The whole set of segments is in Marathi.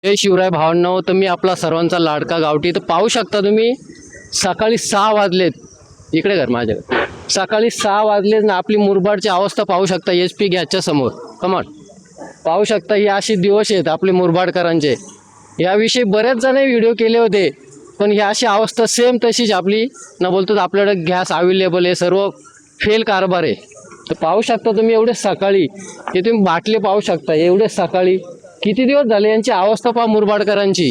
जय शिवराय भावांनो, तर मी आपला सर्वांचा लाडका गावठी. तर पाहू शकता तुम्ही सकाळी 6 वाजलेत. इकडे घर माझ्याकडे. सकाळी 6 वाजलेत ना. आपली मुरबाडची अवस्था पाहू शकता. HP गॅसच्या समोर कमाल पाहू शकता. ही अशी दिवस आहेत आपले मुरबाडकरांचे. याविषयी बरेच जण व्हिडिओ केले होते, पण ही अशी अवस्था सेम तशीच आपली न बोलतो. आपल्याकडे गॅस अवेलेबल आहे, सर्व फेल कारभार आहे. तर पाहू शकता तुम्ही एवढे सकाळी हे तुम्ही बाटले पाहू शकता. एवढे सकाळी किती दिवस झाले यांची अवस्था पहा मुरबाडकरांची.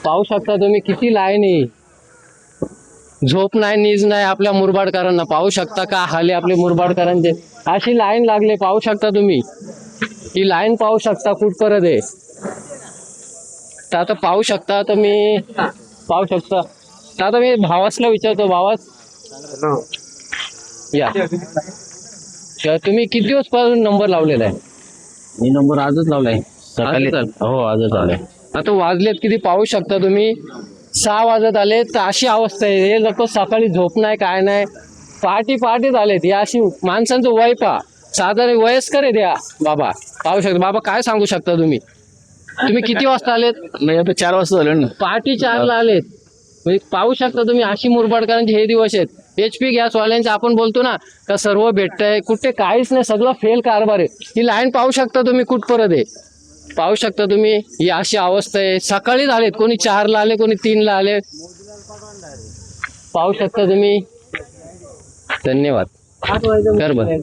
पाहू शकता तुम्ही किती लाईन आहे. झोप नाही, नीज नाही आपल्या मुरबाडकरांना. पाहू शकता का हाले आपले मुरबाडकरांचे. अशी लाईन लागले पाहू शकता तुम्ही. ही लाईन पाहू शकता कुठपर्यंत आहे. तर आता पाहू शकता. तर मी पाहू शकता. तर आता मी भावासला विचारतो. भावास या, तर तुम्ही किती दिवस पासून नंबर लावलेला आहे? मी नंबर आजच लावलाय सकाळी. हो आजच आलाय. आता वाजलेत किती पाहू शकता तुम्ही. 6 वाजत आले. तर अशी अवस्था आहे. हे लोक सकाळी झोप नाही, काय नाही, पहाटे झालेत. ही अशी माणसांचं वय पहा. साधारण वयस्कर आहे द्या बाबा. पाहू शकता बाबा. काय सांगू शकता तुम्ही किती वाजता आलेत? नाही आता 4 वाजता झाले ना. पहाटे 4ला आलेत. म्हणजे पाहू शकता तुम्ही अशी मुरबाडकरांचे हे दिवस आहेत. HP गॅसवाल्यांचे आपण बोलतो ना का सर्व भेटतंय, कुठे काहीच नाही, सगळं फेल कारभार आहे. ही लाईन पाहू शकता तुम्ही कुठपर्यंत आहे. पाहू शकता तुम्ही ही अशी अवस्था आहे. सकाळी आलेत, कोणी 4ला आले, कोणी 3ला आले. पाहू शकता तुम्ही. धन्यवाद. कर बरं.